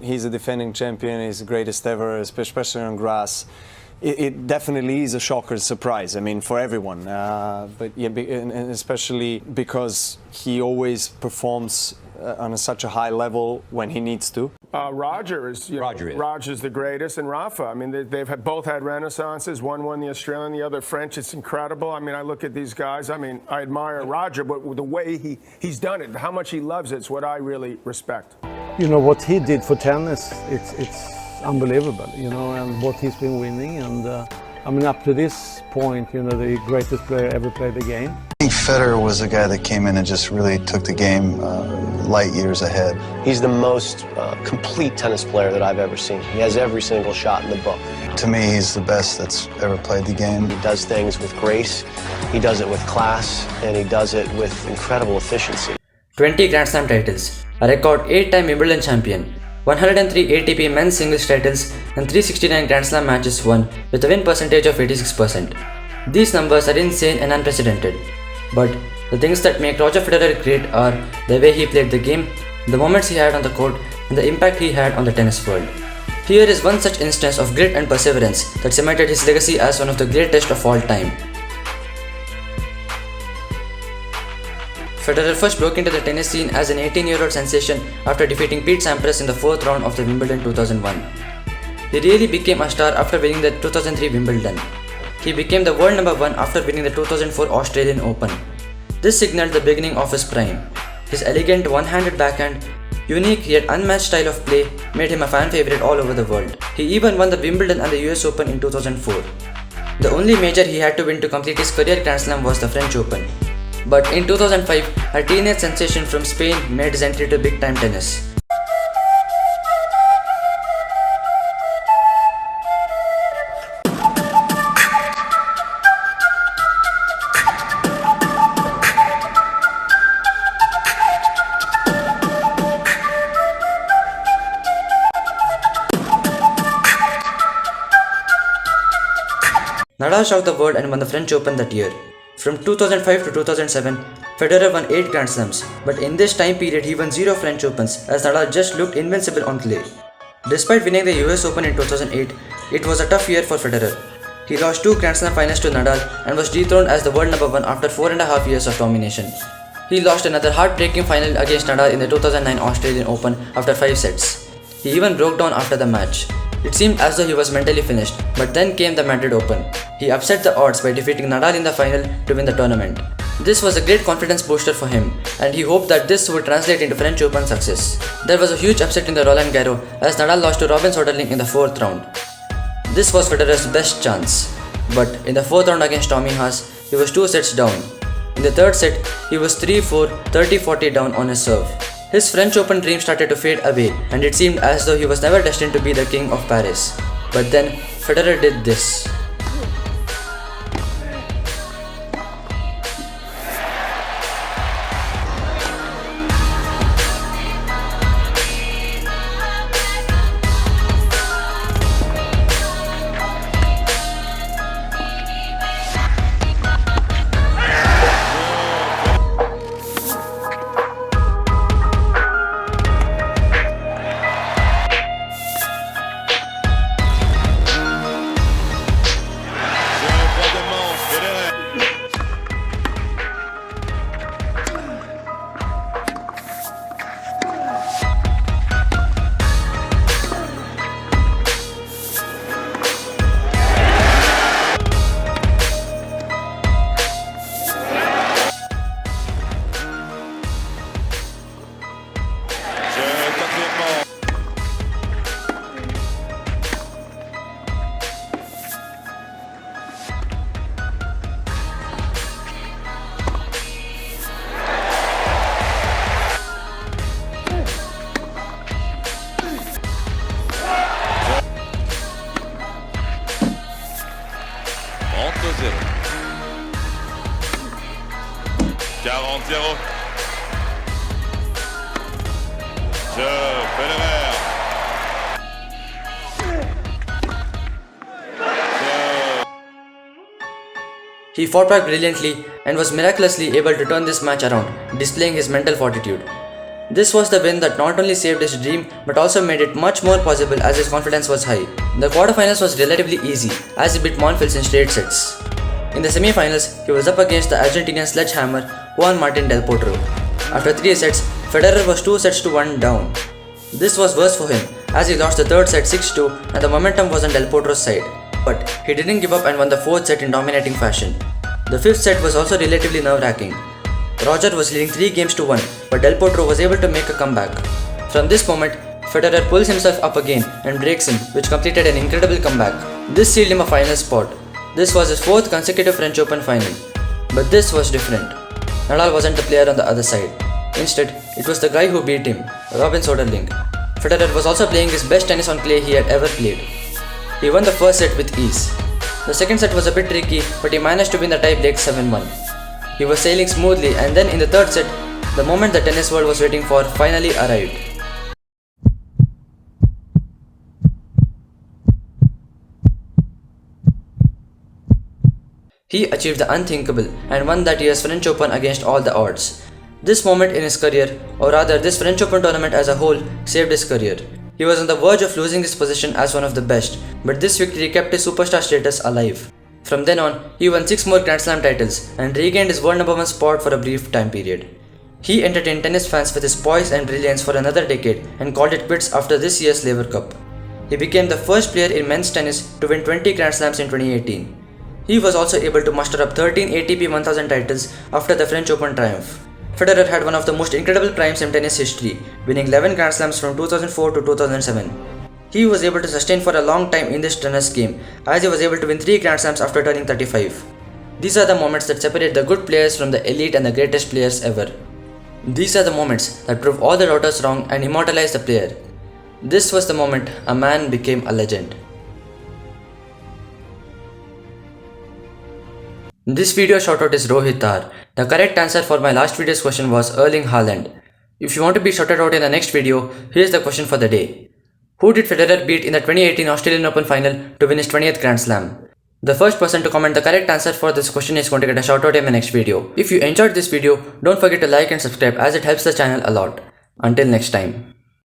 he's a defending champion, he's the greatest ever, especially on grass. It definitely is a shocker surprise, I mean, for everyone. But yeah, and especially because he always performs on such a high level when he needs to. Roger is Roger's the greatest, and Rafa. I mean, they've both had renaissances. One won the Australian, the other French. It's incredible. I mean, I look at these guys. I mean, I admire Roger, but the way he's done it, how much he loves it, it's what I really respect. You know what he did for tennis, it's unbelievable. You know, and what he's been winning, and I mean, up to this point, you know, the greatest player ever played the game. I think Federer was a guy that came in and just really took the game light years ahead. He's the most complete tennis player that I've ever seen. He has every single shot in the book. To me, he's the best that's ever played the game. He does things with grace, he does it with class, and he does it with incredible efficiency. 20 Grand Slam titles, a record 8-time Wimbledon champion, 103 ATP men's singles titles and 369 Grand Slam matches won with a win percentage of 86%. These numbers are insane and unprecedented. But the things that make Roger Federer great are the way he played the game, the moments he had on the court, and the impact he had on the tennis world. Here is one such instance of grit and perseverance that cemented his legacy as one of the greatest of all time. Federer first broke into the tennis scene as an 18-year-old sensation after defeating Pete Sampras in the 4th round of the Wimbledon 2001. He really became a star after winning the 2003 Wimbledon. He became the world number 1 after winning the 2004 Australian Open. This signaled the beginning of his prime. His elegant one-handed backhand, unique yet unmatched style of play made him a fan favorite all over the world. He even won the Wimbledon and the US Open in 2004. The only major he had to win to complete his career Grand Slam was the French Open. But in 2005, a teenage sensation from Spain made his entry to big-time tennis. Nadal shocked the world and won the French Open that year. From 2005 to 2007, Federer won 8 Grand Slams, but in this time period he won 0 French Opens as Nadal just looked invincible on clay. Despite winning the US Open in 2008, it was a tough year for Federer. He lost 2 Grand Slam finals to Nadal and was dethroned as the world number 1 after 4.5 years of domination. He lost another heartbreaking final against Nadal in the 2009 Australian Open after 5 sets. He even broke down after the match. It seemed as though he was mentally finished, but then came the Madrid Open. He upset the odds by defeating Nadal in the final to win the tournament. This was a great confidence booster for him, and he hoped that this would translate into French Open success. There was a huge upset in the Roland Garros as Nadal lost to Robin Soderling in the 4th round. This was Federer's best chance, but in the 4th round against Tommy Haas, he was 2 sets down. In the 3rd set, he was 3-4, 30-40 down on his serve. His French Open dream started to fade away, and it seemed as though he was never destined to be the king of Paris. But then, Federer did this. He fought back brilliantly and was miraculously able to turn this match around, displaying his mental fortitude. This was the win that not only saved his dream but also made it much more possible as his confidence was high. The quarterfinals was relatively easy as he beat Monfils in straight sets. In the semi-finals, he was up against the Argentinian sledgehammer Juan Martín del Potro. After 3 sets, Federer was 2-1 down. This was worse for him as he lost the third set 6-2 and the momentum was on Del Potro's side. But he didn't give up and won the fourth set in dominating fashion. The fifth set was also relatively nerve-wracking. Roger was leading 3-1, but Del Potro was able to make a comeback. From this moment, Federer pulls himself up again and breaks him, which completed an incredible comeback. This sealed him a final spot. This was his 4th consecutive French Open final. But this was different. Nadal wasn't the player on the other side. Instead, it was the guy who beat him, Robin Soderling. Federer was also playing his best tennis on clay he had ever played. He won the first set with ease. The second set was a bit tricky, but he managed to win the tie break 7-1. He was sailing smoothly, and then in the third set, the moment the tennis world was waiting for finally arrived. He achieved the unthinkable and won that year's French Open against all the odds. This moment in his career, or rather this French Open tournament as a whole, saved his career. He was on the verge of losing his position as one of the best, but this victory kept his superstar status alive. From then on, he won 6 more Grand Slam titles and regained his world #1 spot for a brief time period. He entertained tennis fans with his poise and brilliance for another decade and called it quits after this year's Laver Cup. He became the first player in men's tennis to win 20 Grand Slams in 2018. He was also able to muster up 13 ATP 1000 titles after the French Open triumph. Federer had one of the most incredible primes in tennis history, winning 11 Grand Slams from 2004 to 2007. He was able to sustain for a long time in this tennis game as he was able to win 3 Grand Slams after turning 35. These are the moments that separate the good players from the elite and the greatest players ever. These are the moments that prove all the doubters wrong and immortalize the player. This was the moment a man became a legend. This video shoutout is Rohit Tar. The correct answer for my last video's question was Erling Haaland. If you want to be shouted out in the next video, here's the question for the day. Who did Federer beat in the 2018 Australian Open final to win his 20th Grand Slam? The first person to comment the correct answer for this question is going to get a shoutout in my next video. If you enjoyed this video, don't forget to like and subscribe as it helps the channel a lot. Until next time.